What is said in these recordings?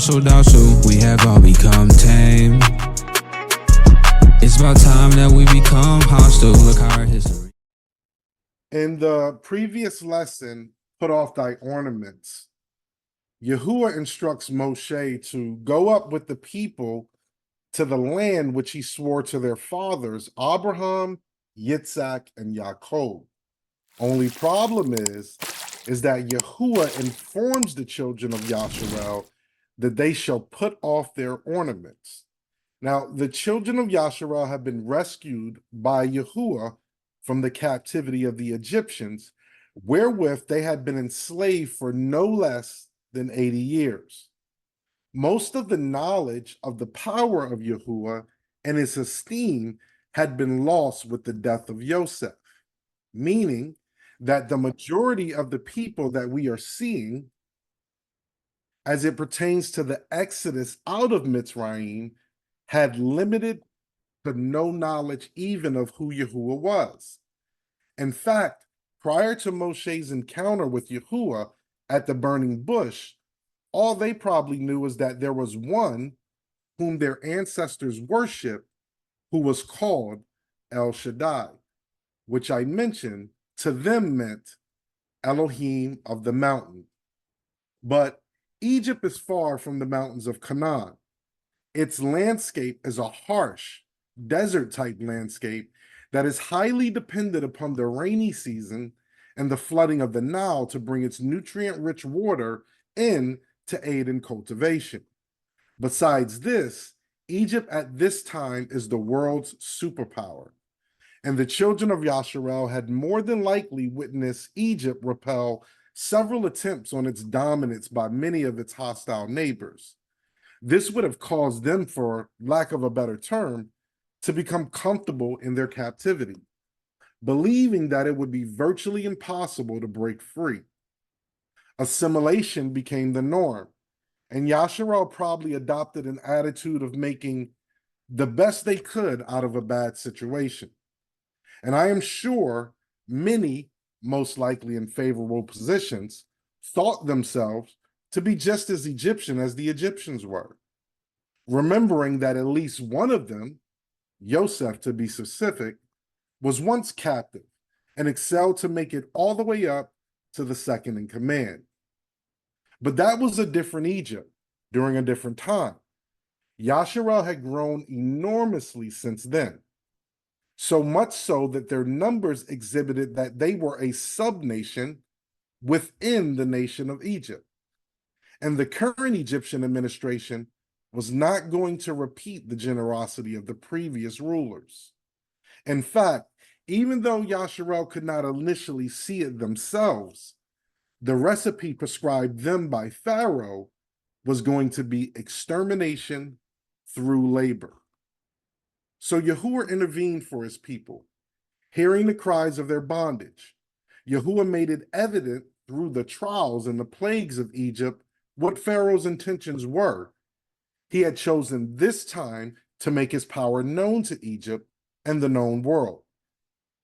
docile, we have all become tame. It's about time that we become hostile. Look how our history. In the previous lesson, put off thy ornaments, Yahuah instructs Moshe to go up with the people to the land which he swore to their fathers, Abraham, Yitzhak, and Yaakov. Only problem is that Yahuah informs the children of Yashar'El that they shall put off their ornaments. Now, the children of Yashar'El have been rescued by Yahuah from the captivity of the Egyptians, wherewith they had been enslaved for no less than 80 years. Most of the knowledge of the power of Yahuah and his esteem had been lost with the death of Yosef, meaning that the majority of the people that we are seeing as it pertains to the exodus out of Mitzrayim had limited to no knowledge even of who Yahuah was. In fact, prior to Moshe's encounter with Yahuah at the burning bush, all they probably knew was that there was one whom their ancestors worshiped who was called El Shaddai, which I mentioned to them meant Elohim of the mountain. But Egypt is far from the mountains of Canaan. Its landscape is a harsh, desert-type landscape that is highly dependent upon the rainy season and the flooding of the Nile to bring its nutrient-rich water in to aid in cultivation. Besides this, Egypt at this time is the world's superpower, and the children of Yashar'El had more than likely witnessed Egypt repel several attempts on its dominance by many of its hostile neighbors. This would have caused them, for lack of a better term, to become comfortable in their captivity, believing that it would be virtually impossible to break free. Assimilation became the norm, and Yashar'El probably adopted an attitude of making the best they could out of a bad situation. And I am sure many, most likely in favorable positions, thought themselves to be just as Egyptian as the Egyptians were, remembering that at least one of them, Yosef to be specific, was once captive and excelled to make it all the way up to the second in command. But that was a different Egypt during a different time. Yashar'El had grown enormously since then, so much so that their numbers exhibited that they were a sub-nation within the nation of Egypt. And the current Egyptian administration was not going to repeat the generosity of the previous rulers. In fact, even though Yashar'El could not initially see it themselves, the recipe prescribed them by Pharaoh was going to be extermination through labor. So Yahuah intervened for his people, hearing the cries of their bondage. Yahuah made it evident through the trials and the plagues of Egypt what Pharaoh's intentions were. He had chosen this time to make his power known to Egypt and the known world,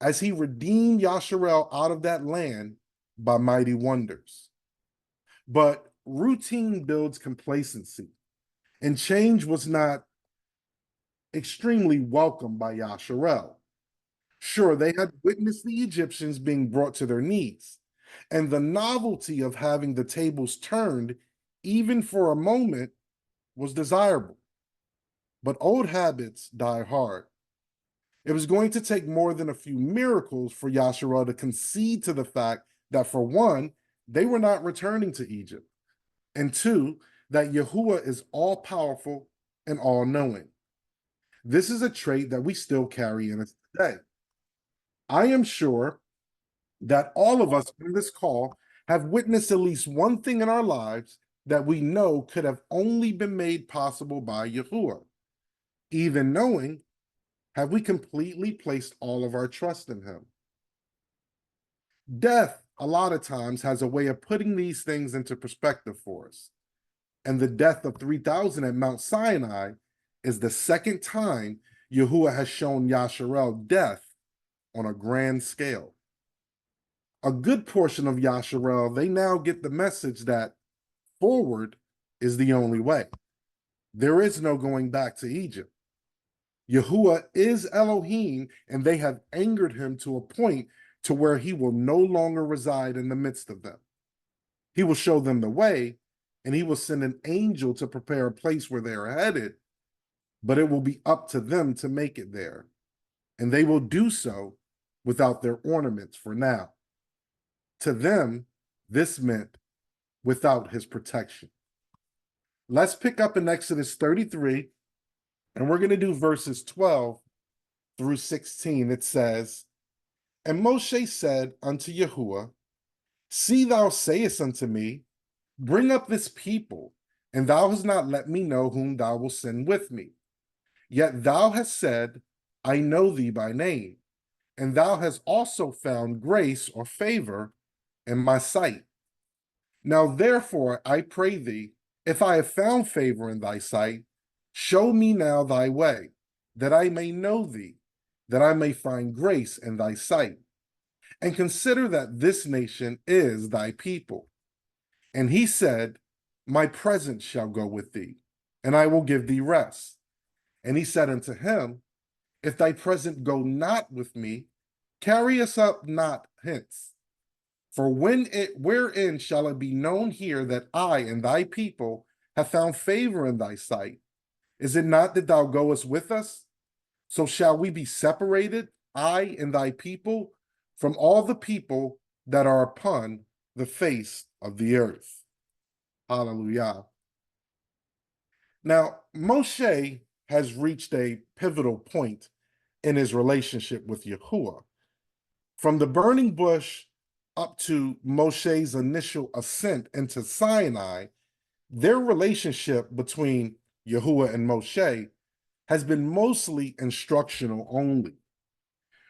as he redeemed Yashar'El out of that land by mighty wonders. But routine builds complacency, and change was not extremely welcome by Yashar'El. Sure, they had witnessed the Egyptians being brought to their knees, and the novelty of having the tables turned, even for a moment, was desirable. But old habits die hard. It was going to take more than a few miracles for Yashar'El to concede to the fact that, for one, they were not returning to Egypt, and two, that Yahuah is all-powerful and all-knowing. This is a trait that we still carry in us today. I am sure that all of us in this call have witnessed at least one thing in our lives that we know could have only been made possible by Yahuah. Even knowing, have we completely placed all of our trust in him? Death, a lot of times, has a way of putting these things into perspective for us. And the death of 3,000 at Mount Sinai is the second time Yahuah has shown Yashar'El death on a grand scale. A good portion of Yashar'El, they now get the message that forward, is the only way. There is no going back to Egypt. Yahuah is Elohim, and they have angered him to a point to where he will no longer reside in the midst of them. He will show them the way, and he will send an angel to prepare a place where they are headed, but it will be up to them to make it there. And they will do so without their ornaments for now. To them, this meant without his protection. Let's pick up in Exodus 33, and we're going to do verses 12 through 16. It says, And Moshe said unto Yahuah, See, thou sayest unto me, Bring up this people, and thou hast not let me know whom thou wilt send with me. Yet thou hast said, I know thee by name, and thou hast also found grace or favor in my sight. Now therefore I pray thee, if I have found favor in thy sight, show me now thy way, that I may know thee, that I may find grace in thy sight. And consider that this nation is thy people. And he said, My presence shall go with thee, and I will give thee rest. And he said unto him, If thy presence go not with me, carry us up not hence. For wherein shall it be known here that I and thy people have found favor in thy sight? Is it not that thou goest with us? So shall we be separated, I and thy people, from all the people that are upon the face of the earth. Hallelujah. Now, Moshe has reached a pivotal point in his relationship with Yahuah. From the burning bush up to Moshe's initial ascent into Sinai, their relationship between Yahuah and Moshe has been mostly instructional only.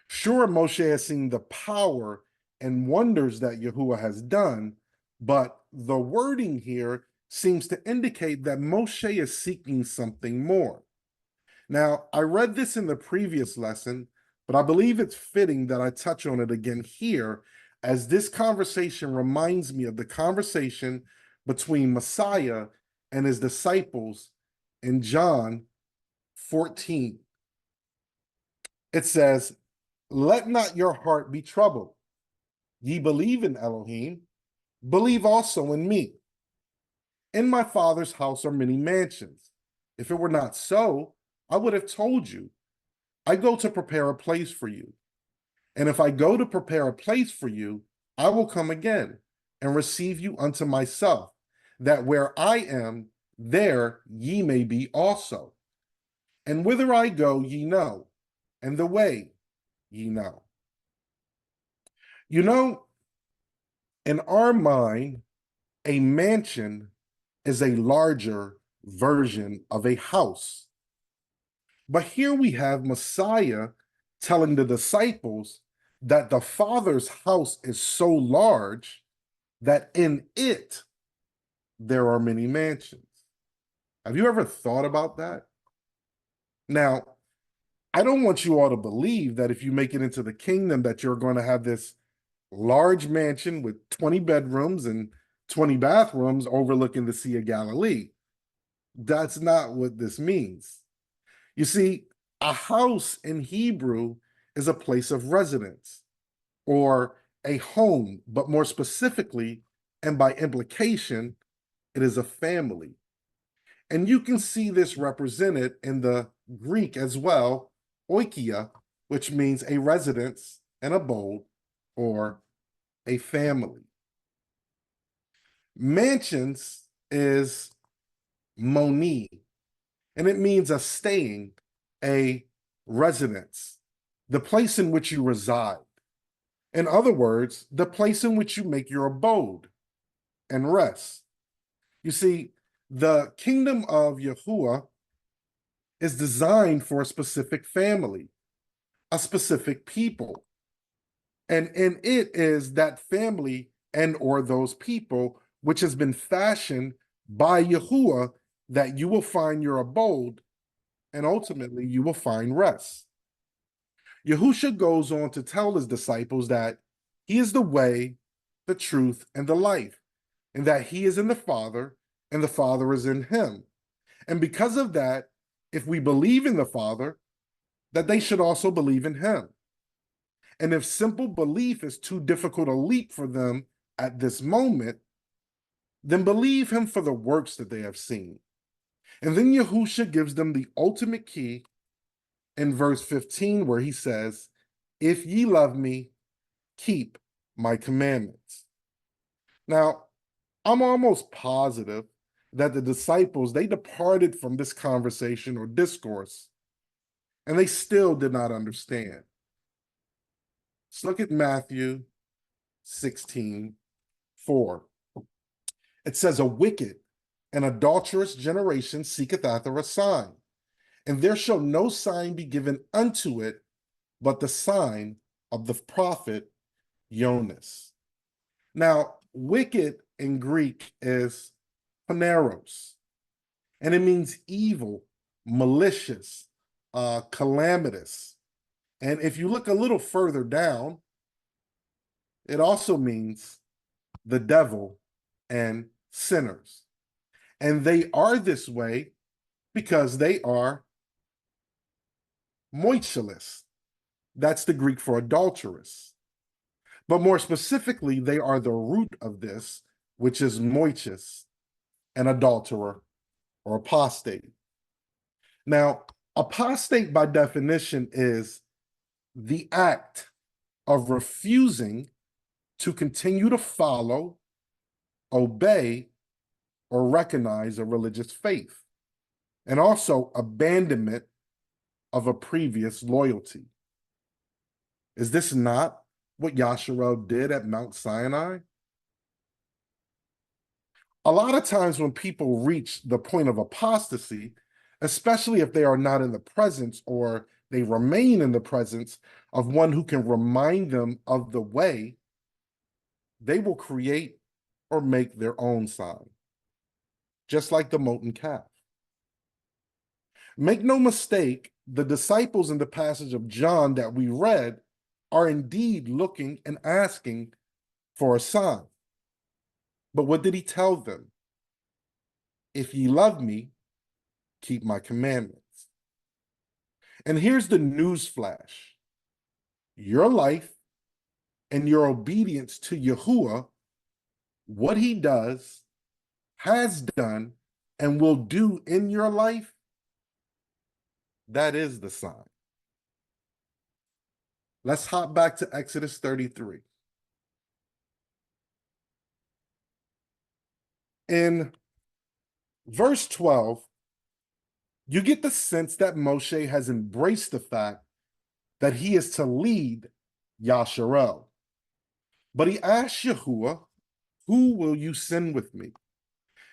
Sure, Moshe has seen the power and wonders that Yahuah has done, but the wording here seems to indicate that Moshe is seeking something more. Now, I read this in the previous lesson, but I believe it's fitting that I touch on it again here, as this conversation reminds me of the conversation between Messiah and his disciples in John 14. It says, Let not your heart be troubled. Ye believe in Elohim, believe also in me. In my Father's house are many mansions. If it were not so, I would have told you. I go to prepare a place for you. And if I go to prepare a place for you, I will come again and receive you unto myself, that where I am, there ye may be also. And whither I go, ye know, and the way ye know. You know, in our mind, a mansion is a larger version of a house. But here we have Messiah telling the disciples that the Father's house is so large that in it there are many mansions. Have you ever thought about that? Now, I don't want you all to believe that if you make it into the kingdom that you're going to have this large mansion with 20 bedrooms and 20 bathrooms overlooking the Sea of Galilee. That's not what this means. You see, a house in Hebrew is a place of residence or a home, but more specifically, and by implication, it is a family. And you can see this represented in the Greek as well, oikia, which means a residence, an abode, or a family. Mansions is moni, and it means a staying, a residence, the place in which you reside. In other words, the place in which you make your abode and rest. You see, the kingdom of Yahuah is designed for a specific family, a specific people. And in it is that family and or those people which has been fashioned by Yahuah that you will find your abode and ultimately you will find rest. Yahusha goes on to tell his disciples that he is the way, the truth, and the life, and that he is in the Father, and the Father is in him. And because of that, if we believe in the Father, that they should also believe in him. And if simple belief is too difficult a leap for them at this moment, then believe him for the works that they have seen. And then Yahusha gives them the ultimate key in verse 15, where he says, if ye love me, keep my commandments. Now, I'm almost positive that the disciples, they departed from this conversation or discourse, and they still did not understand. Let's look at Matthew 16:4. It says, a wicked and adulterous generation seeketh after a sign, and there shall no sign be given unto it but the sign of the prophet Jonas. Now, wicked in Greek is paneros, and it means evil, malicious, calamitous. And if you look a little further down, it also means the devil and sinners. And they are this way because they are moichilous. That's the Greek for adulterous. But more specifically, they are the root of this, which is moichus, an adulterer or apostate. Now, apostate by definition is the act of refusing to continue to follow, obey, or recognize a religious faith, and also abandonment of a previous loyalty. Is this not what Yashar'El did at Mount Sinai? A lot of times when people reach the point of apostasy, especially if they are not in the presence or they remain in the presence of one who can remind them of the way, they will create or make their own sign, just like the molten calf. Make no mistake, the disciples in the passage of John that we read are indeed looking and asking for a sign. But what did he tell them? If ye love me, keep my commandments. And here's the news flash. Your life and your obedience to Yahuah, what he does, has done, and will do in your life, that is the sign. Let's hop back to Exodus 33. In verse 12, you get the sense that Moshe has embraced the fact that he is to lead Yashar'El. But he asks Yahuah, who will you send with me?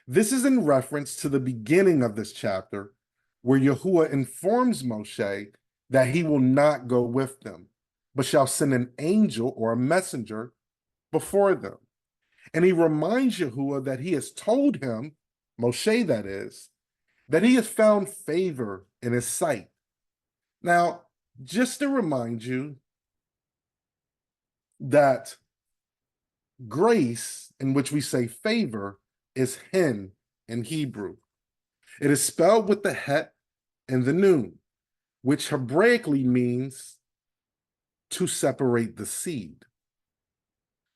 This is in reference to the beginning of this chapter, where Yahuah informs Moshe that he will not go with them, but shall send an angel or a messenger before them. And he reminds Yahuah that he has told him, Moshe that is, that he has found favor in his sight. Now, just to remind you that grace, in which we say favor, is hen in Hebrew. It is spelled with the het and the nun, which Hebraically means to separate the seed.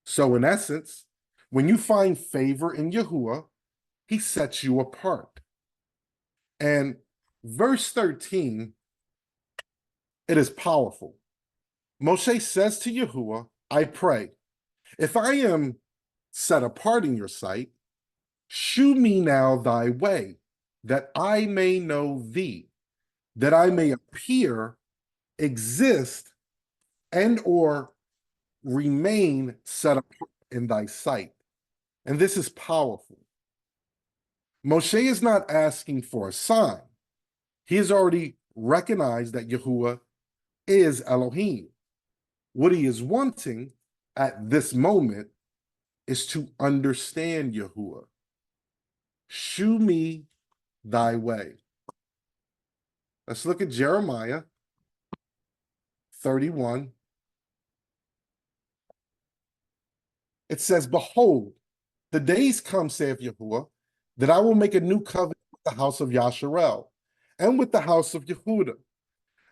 So in essence, when you find favor in Yahuah, he sets you apart. And verse 13, it is powerful. Moshe says to Yahuah, I pray, if I am set apart in your sight, shew me now thy way, that I may know thee, that I may appear, exist, and or remain set apart in thy sight. And this is powerful. Moshe is not asking for a sign. He has already recognized that Yahuah is Elohim. What he is wanting at this moment is to understand Yahuah. Shew me thy way. Let's look at Jeremiah 31. It says, behold, the days come, saith Yahuah, that I will make a new covenant with the house of Yashar'El and with the house of Yehudah,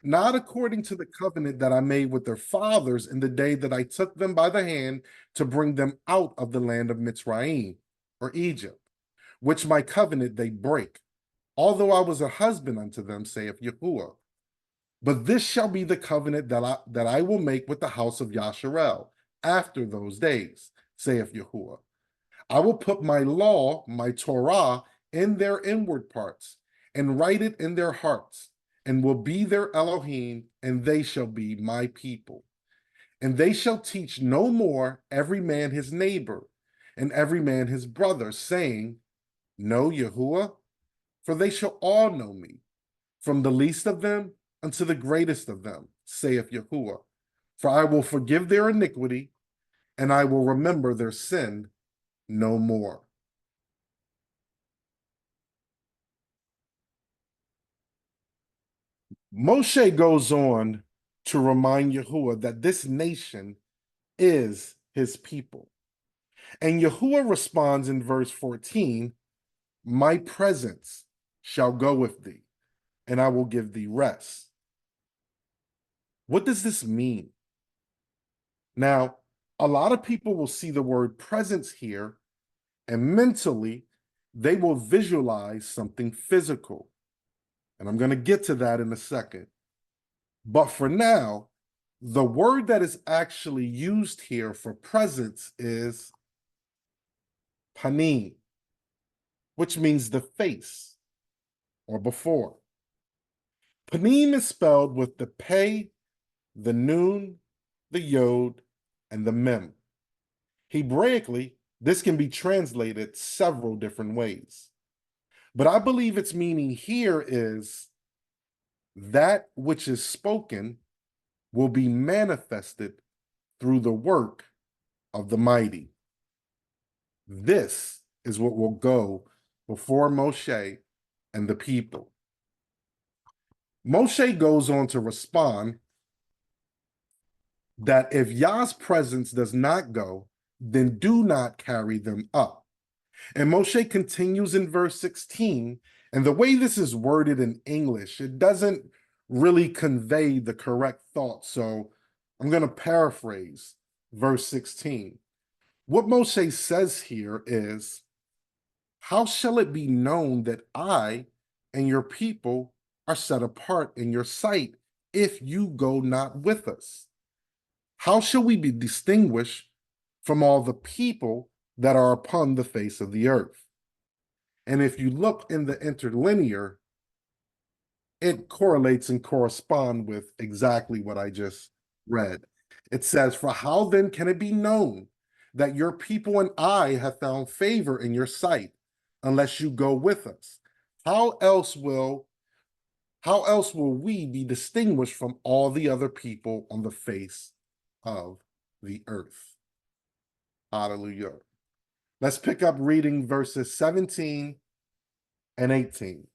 not according to the covenant that I made with their fathers in the day that I took them by the hand to bring them out of the land of Mitzrayim, or Egypt, which my covenant they break, although I was a husband unto them, saith Yahuah. But this shall be the covenant that I will make with the house of Yashar'El after those days, saith Yahuah. I will put my law, my Torah, in their inward parts, and write it in their hearts, and will be their Elohim, and they shall be my people. And they shall teach no more every man his neighbor, and every man his brother, saying, Know Yahuah, for they shall all know me, from the least of them unto the greatest of them, saith Yahuah. For I will forgive their iniquity, and I will remember their sin no more. Moshe goes on to remind Yahuah that this nation is his people. And Yahuah responds in verse 14, My presence shall go with thee, and I will give thee rest. What does this mean? Now, a lot of people will see the word presence here, and mentally, they will visualize something physical. And I'm going to get to that in a second. But for now, the word that is actually used here for presence is panim, which means the face or before. Panim is spelled with the pei, the nun, the yod, and the mem. Hebraically, this can be translated several different ways. But I believe its meaning here is that which is spoken will be manifested through the work of the mighty. This is what will go before Moshe and the people. Moshe goes on to respond that if Yah's presence does not go, then do not carry them up. And Moshe continues in verse 16, and the way this is worded in English, it doesn't really convey the correct thought. So I'm going to paraphrase verse 16. What Moshe says here is, how shall it be known that I and your people are set apart in your sight if you go not with us? How shall we be distinguished from all the people that are upon the face of the earth? And if you look in the interlinear, it correlates and corresponds with exactly what I just read. It says, for how then can it be known that your people and I have found favor in your sight, unless you go with us? How else will we be distinguished from all the other people on the face of the earth? Hallelujah. Let's pick up reading verses 17 and 18.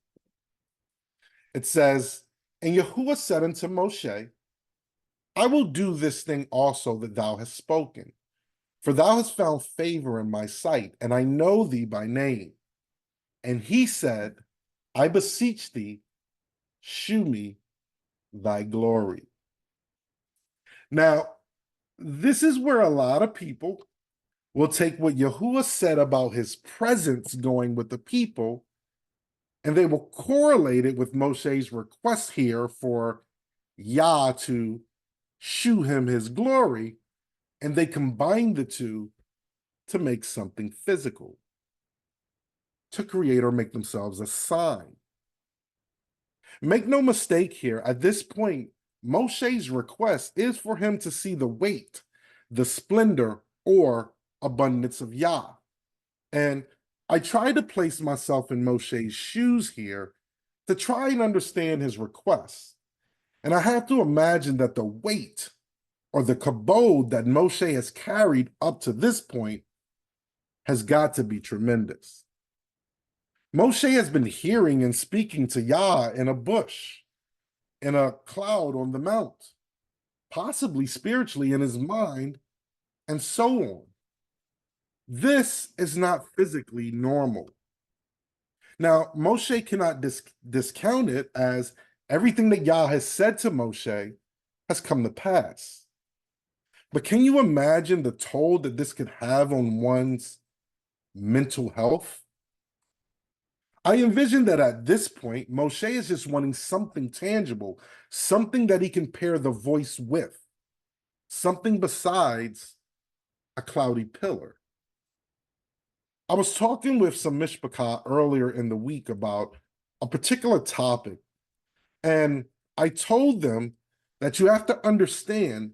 It says, and Yahuah said unto Moshe, I will do this thing also that thou hast spoken, for thou hast found favor in my sight, and I know thee by name. And he said, I beseech thee, shew me thy glory. Now, this is where a lot of people will take what Yahuah said about his presence going with the people, and they will correlate it with Moshe's request here for Yah to shew him his glory, and they combine the two to make something physical, to create or make themselves a sign. Make no mistake here, at this point, Moshe's request is for him to see the weight, the splendor, or abundance of Yah. And I try to place myself in Moshe's shoes here to try and understand his request. And I have to imagine that the weight or the kabod that Moshe has carried up to this point has got to be tremendous. Moshe has been hearing and speaking to Yah in a bush, in a cloud on the mount, possibly spiritually in his mind, and so on. This is not physically normal. Now, Moshe cannot discount it, as everything that Yah has said to Moshe has come to pass. But can you imagine the toll that this could have on one's mental health? I envision that at this point, Moshe is just wanting something tangible, something that he can pair the voice with, something besides a cloudy pillar. I was talking with some mishpachah earlier in the week about a particular topic, and I told them that you have to understand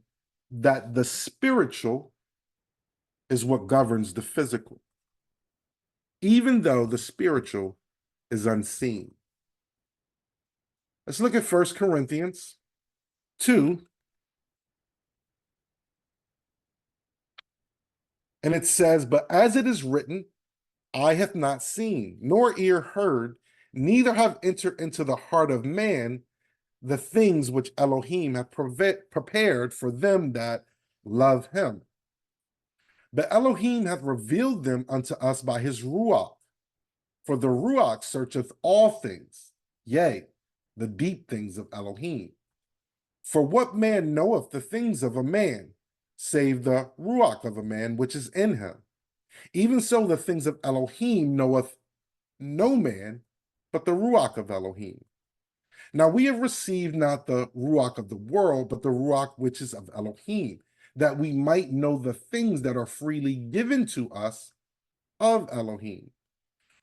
that the spiritual is what governs the physical, even though the spiritual is unseen. Let's look at 1 Corinthians 2, and it says, "But as it is written, eye hath not seen, nor ear heard, neither have entered into the heart of man the things which Elohim hath prepared for them that love him. But Elohim hath revealed them unto us by his Ruach. For the Ruach searcheth all things, yea, the deep things of Elohim. For what man knoweth the things of a man, save the Ruach of a man which is in him? Even so the things of Elohim knoweth no man, but the Ruach of Elohim. Now we have received not the Ruach of the world, but the Ruach which is of Elohim, that we might know the things that are freely given to us of Elohim.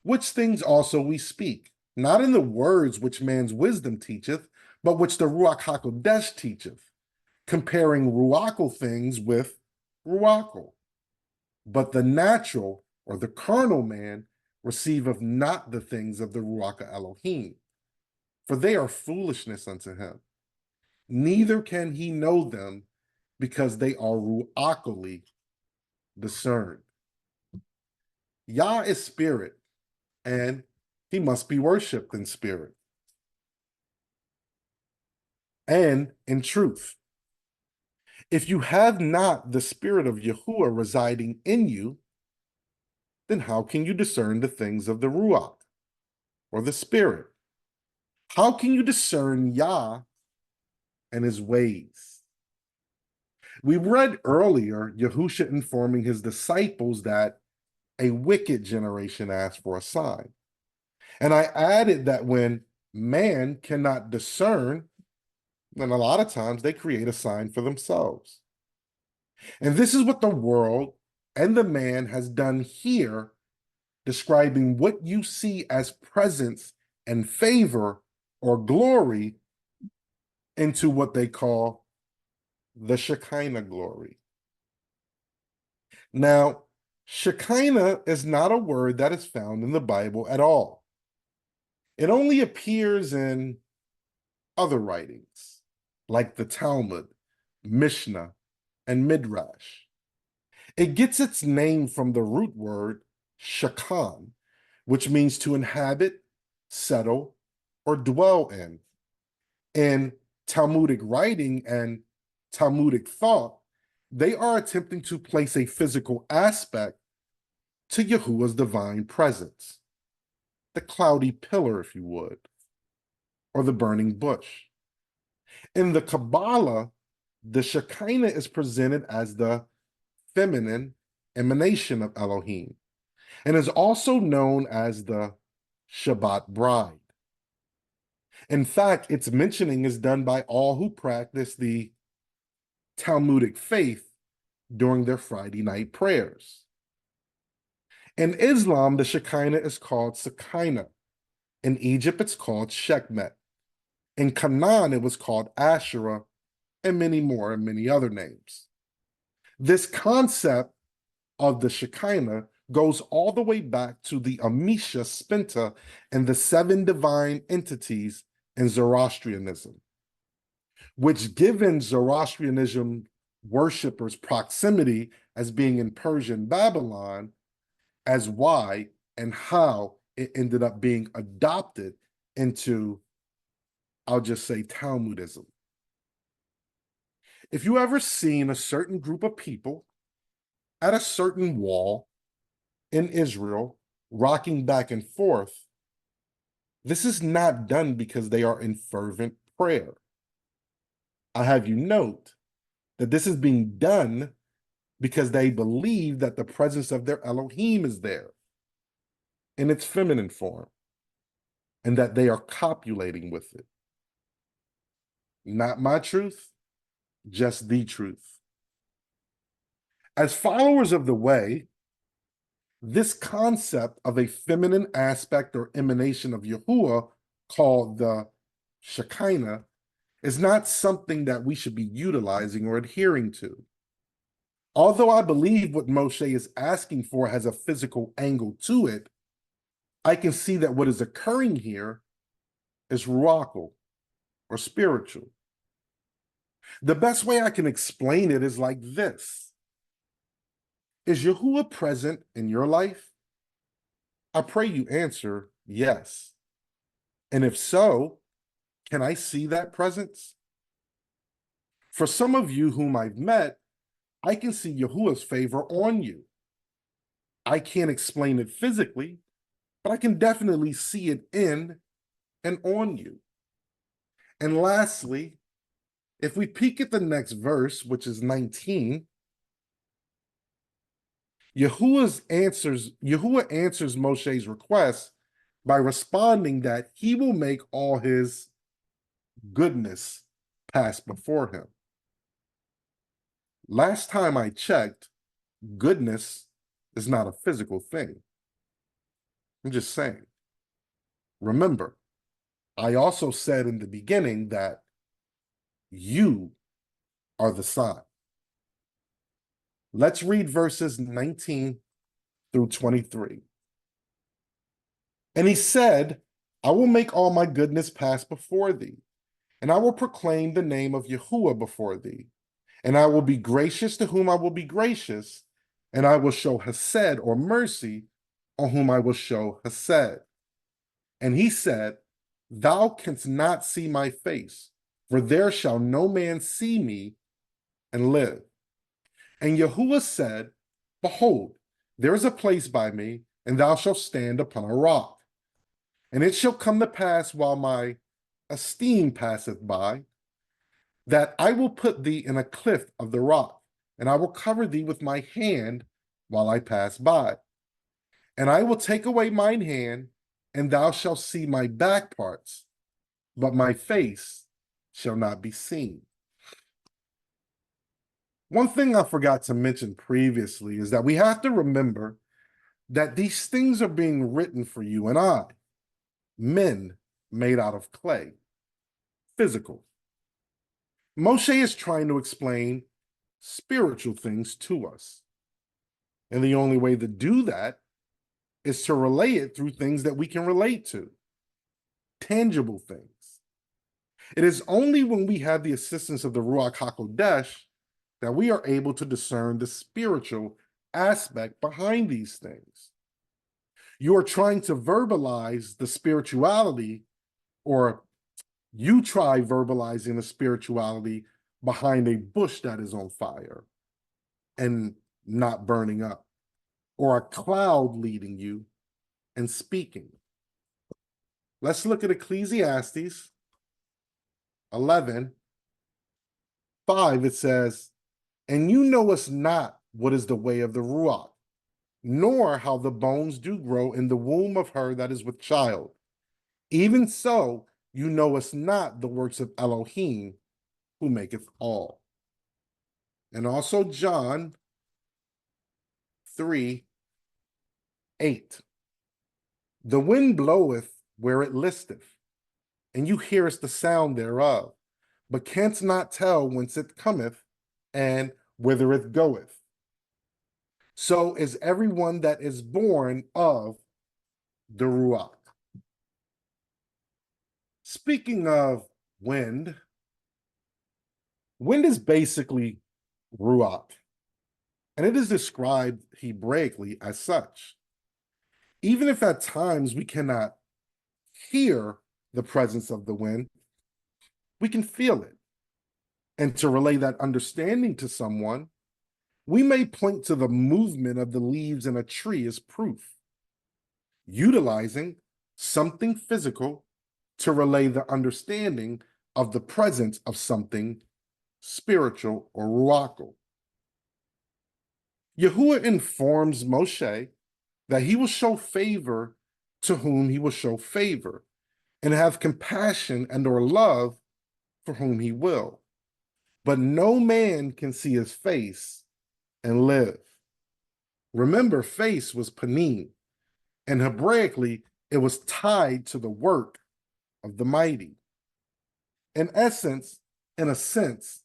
Which things also we speak, not in the words which man's wisdom teacheth, but which the Ruach HaKodesh teacheth, comparing Ruachal things with Ruachal. But the natural, or the carnal man, receiveth not the things of the Ruach Elohim, for they are foolishness unto him. Neither can he know them, because they are ruachally discerned." Yah is spirit, and he must be worshipped in spirit and in truth. If you have not the spirit of Yahuah residing in you, then how can you discern the things of the Ruach, or the spirit? How can you discern Yah and his ways? We read earlier Yahusha informing his disciples that a wicked generation asked for a sign. And I added that when man cannot discern, then a lot of times they create a sign for themselves. And this is what the world and the man has done here, describing what you see as presence and favor or glory into what they call the Shekinah glory. Now, Shekinah is not a word that is found in the Bible at all. It only appears in other writings, like the Talmud, Mishnah, and Midrash. It gets its name from the root word shakan, which means to inhabit, settle, or dwell in. In Talmudic writing and Talmudic thought, they are attempting to place a physical aspect to Yahuwah's divine presence, the cloudy pillar, if you would, or the burning bush. In the Kabbalah, the Shekinah is presented as the feminine emanation of Elohim, and is also known as the Shabbat bride. In fact, its mentioning is done by all who practice the Talmudic faith during their Friday night prayers. In Islam, the Shekinah is called Shekinah. In Egypt, it's called Sekhmet. In Canaan, it was called Asherah, and many more, and many other names. This concept of the Shekinah goes all the way back to the Amisha Spinta and the 7 divine entities in Zoroastrianism, which, given Zoroastrianism worshippers' proximity as being in Persian Babylon, as why and how it ended up being adopted into, I'll just say, Talmudism. If you ever seen a certain group of people at a certain wall in Israel rocking back and forth, This is not done because they are in fervent prayer. I have you note that this is being done because they believe that the presence of their Elohim is there in its feminine form and that they are copulating with it. Not my truth, just the truth. As followers of the way, this concept of a feminine aspect or emanation of Yahuah called the Shekinah is not something that we should be utilizing or adhering to. Although I believe what Moshe is asking for has a physical angle to it, I can see that what is occurring here is ruachal or spiritual. The best way I can explain it is like this. Is Yahuah present in your life? I pray you answer yes. And if so, can I see that presence? For some of you whom I've met, I can see Yahuah's favor on you. I can't explain it physically, but I can definitely see it in and on you. And lastly, if we peek at the next verse, which is 19, Yahuah answers Moshe's request by responding that he will make all his goodness pass before him. Last time I checked, goodness is not a physical thing. I'm just saying. Remember, I also said in the beginning that you are the sign. Let's read verses 19 through 23. And he said, I will make all my goodness pass before thee, and I will proclaim the name of Yahuah before thee, and I will be gracious to whom I will be gracious, and I will show hesed or mercy on whom I will show hesed. And he said, Thou canst not see my face, for there shall no man see me and live. And Yahuah said, Behold, there is a place by me, and thou shalt stand upon a rock. And it shall come to pass while my esteem passeth by, that I will put thee in a cliff of the rock, and I will cover thee with my hand while I pass by. And I will take away mine hand, and thou shalt see my back parts, but my face shall not be seen. One thing I forgot to mention previously is that we have to remember that these things are being written for you and I, men made out of clay, physical. Moshe is trying to explain spiritual things to us. And the only way to do that is to relay it through things that we can relate to, tangible things. It is only when we have the assistance of the Ruach HaKodesh that we are able to discern the spiritual aspect behind these things. You are trying to verbalize the spirituality, or you try verbalizing the spirituality behind a bush that is on fire and not burning up, or a cloud leading you and speaking. Let's look at Ecclesiastes 11:5. It says, And you know us not what is the way of the Ruach, nor how the bones do grow in the womb of her that is with child. Even so, you know us not the works of Elohim, who maketh all. And also John 3:8. The wind bloweth where it listeth, and you hearest the sound thereof, but canst not tell whence it cometh and whither it goeth. So is everyone that is born of the Ruach. Speaking of wind, wind is basically Ruach, and it is described Hebraically as such. Even if at times we cannot hear the presence of the wind, we can feel it. And to relay that understanding to someone, we may point to the movement of the leaves in a tree as proof, utilizing something physical to relay the understanding of the presence of something spiritual or ruachal. Yahuah informs Moshe that he will show favor to whom he will show favor, and have compassion and or love for whom he will. But no man can see his face and live. Remember, face was panim, and Hebraically, it was tied to the work of the mighty. In essence, in a sense,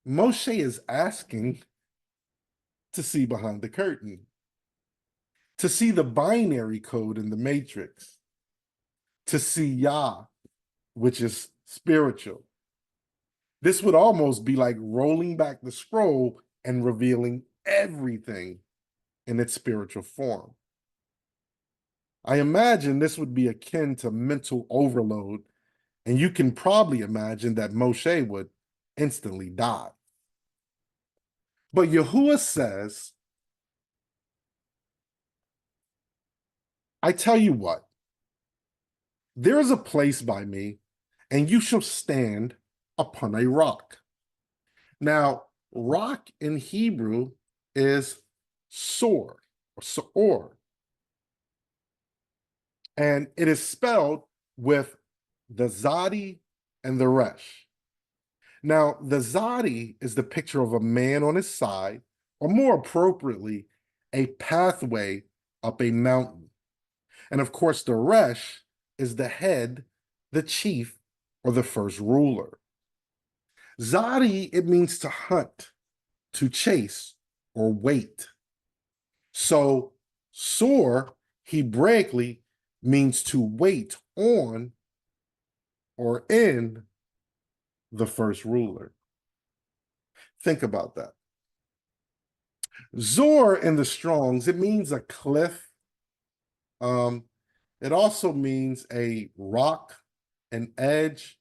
Moshe is asking to see behind the curtain, to see the binary code in the matrix, to see Yah, which is spiritual. This would almost be like rolling back the scroll and revealing everything in its spiritual form. I imagine this would be akin to mental overload, and you can probably imagine that Moshe would instantly die. But Yahuah says, I tell you what, there is a place by me, and you shall stand upon a rock. Now, rock in Hebrew is sor, or soor, and it is spelled with the Zadi and the Resh. Now, the Zadi is the picture of a man on his side, or more appropriately, a pathway up a mountain. And of course, the Resh is the head, the chief, or the first ruler. Zadi, it means to hunt, to chase, or wait. So, Sor, Hebraically, means to wait on or in the first ruler. Think about that. Zor in the Strongs, it means a cliff. It also means a rock, an edge,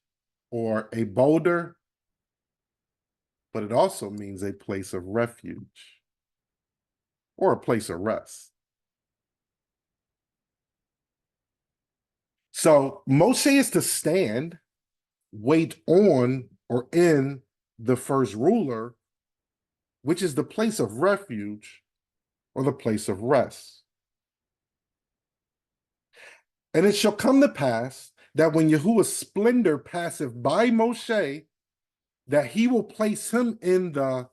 or a boulder, but it also means a place of refuge or a place of rest. So Moshe is to stand, wait on or in the first ruler, which is the place of refuge or the place of rest. And it shall come to pass that when Yahuah's splendor passeth by Moshe, that he will place him in the,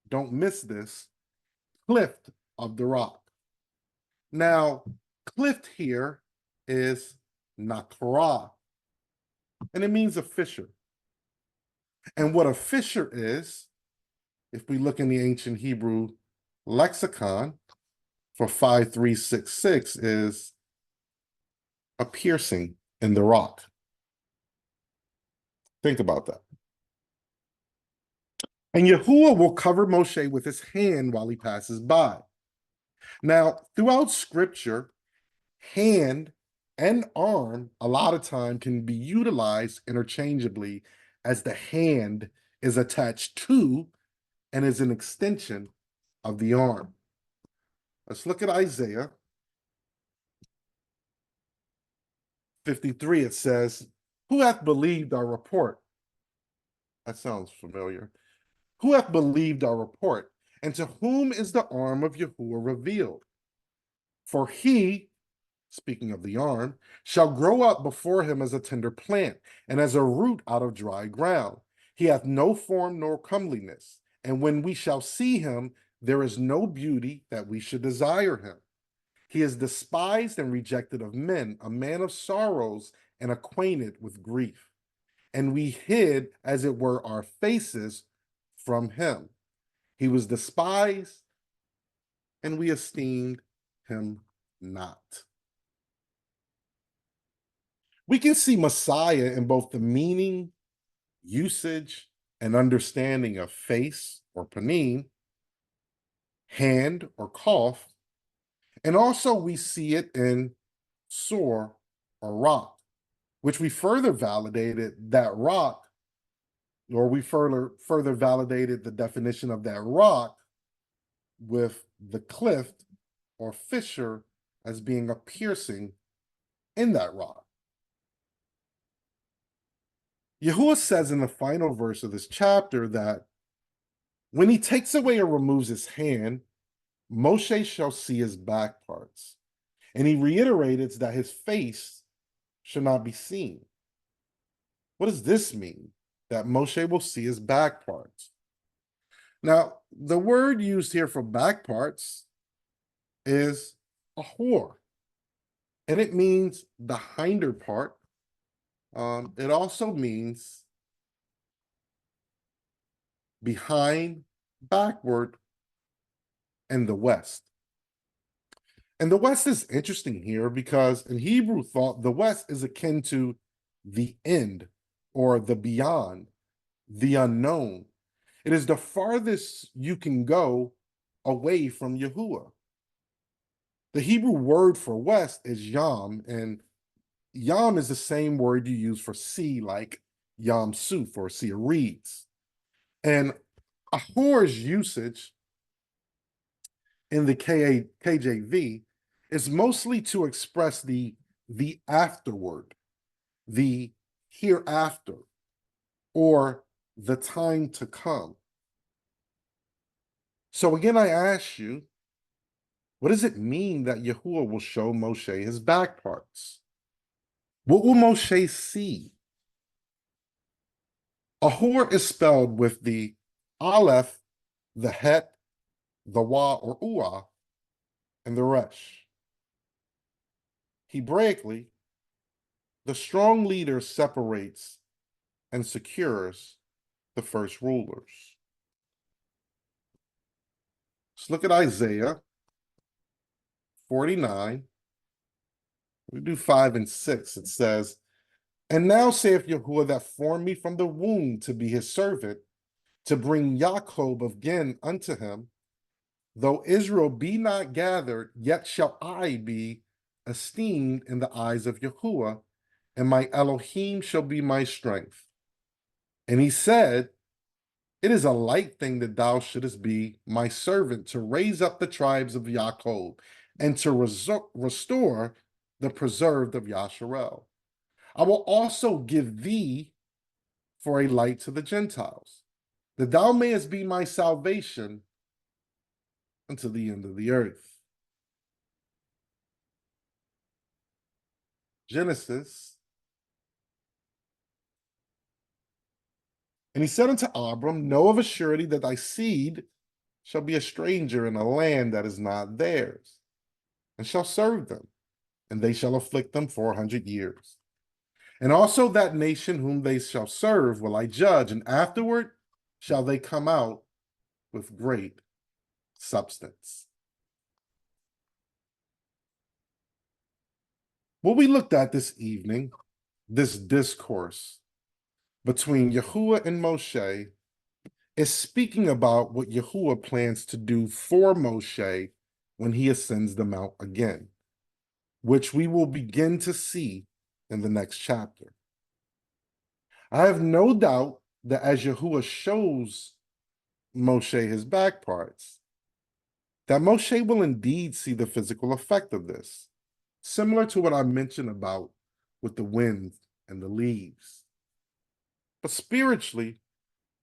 don't miss this, clift of the rock. Now, clift here is nakra, and it means a fissure. And what a fissure is, if we look in the ancient Hebrew lexicon for 5366, is a piercing in the rock. Think about that. And Yahuah will cover Moshe with his hand while he passes by. Now, throughout scripture, hand and arm a lot of time can be utilized interchangeably, as the hand is attached to and is an extension of the arm. Let's look at Isaiah 53. It says, who hath believed our report? That sounds familiar. Who hath believed our report? And to whom is the arm of Yahuah revealed? For he, speaking of the arm, shall grow up before him as a tender plant, and as a root out of dry ground. He hath no form nor comeliness, and when we shall see him, there is no beauty that we should desire him. He is despised and rejected of men, a man of sorrows and acquainted with grief. And we hid, as it were, our faces from him. He was despised, and we esteemed him not. We can see Messiah in both the meaning, usage, and understanding of face or panim, hand or cough, and also we see it in sor or rock, which we further validated that rock, or we further validated the definition of that rock with the clift or fissure as being a piercing in that rod. Yahuah says in the final verse of this chapter that when he takes away or removes his hand, Moshe shall see his back parts. And he reiterates that his face shall not be seen. What does this mean? That Moshe will see his back parts. Now, the word used here for back parts is ahor, and it means the hinder part. It also means behind, backward, and the west. And the west is interesting here because in Hebrew thought, the west is akin to the end or the beyond, the unknown. It is the farthest you can go away from Yahuah. The Hebrew word for west is yam, and yam is the same word you use for sea, like yam suf or sea of reeds. And ahor's usage in the KJV is mostly to express the afterward, the hereafter, or the time to come. So again, I ask you, what does it mean that Yahuah will show Moshe his back parts? What will Moshe see? Ahor is spelled with the aleph, the het, the wa or uah, and the resh. Hebraically, the strong leader separates and secures the first rulers. Let's look at Isaiah 49. We do 5 and 6. It says, "And now saith Yahuah that formed me from the womb to be his servant, to bring Jacob again unto him. Though Israel be not gathered, yet shall I be esteemed in the eyes of Yahuah, and my Elohim shall be my strength." And he said, "It is a light thing that thou shouldest be my servant to raise up the tribes of Jacob and to restore the preserved of Yashar'El. I will also give thee for a light to the Gentiles, that thou mayest be my salvation unto the end of the earth." Genesis. "And he said unto Abram, Know of a surety that thy seed shall be a stranger in a land that is not theirs, and shall serve them, and they shall afflict them 400 years. And also that nation whom they shall serve will I judge, and afterward shall they come out with great substance." What we looked at this evening, this discourse between Yahuah and Moshe, is speaking about what Yahuah plans to do for Moshe when he ascends the mount again, which we will begin to see in the next chapter. I have no doubt that as Yahuah shows Moshe his back parts, that Moshe will indeed see the physical effect of this, similar to what I mentioned about with the wind and the leaves. But spiritually,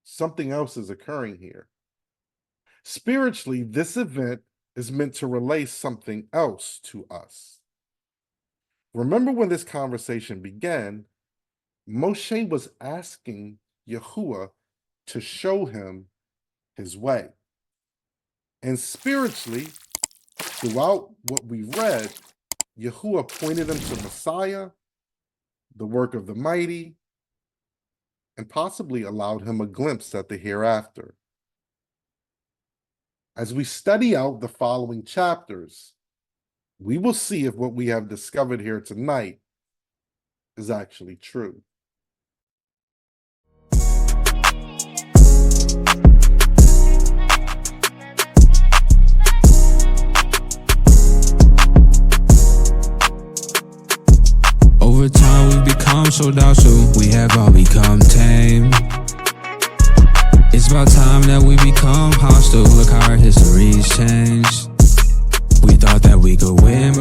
something else is occurring here. Spiritually, this event is meant to relay something else to us. Remember when this conversation began, Moshe was asking Yahuah to show him his way. And spiritually, throughout what we read, Yahuah pointed him to Messiah, the work of the mighty, and possibly allowed him a glimpse at the hereafter. As we study out the following chapters, we will see if what we have discovered here tonight is actually true. Over time we become so docile, we have all become tame. It's about time that we become hostile, look how our history's changed. We thought that we could win,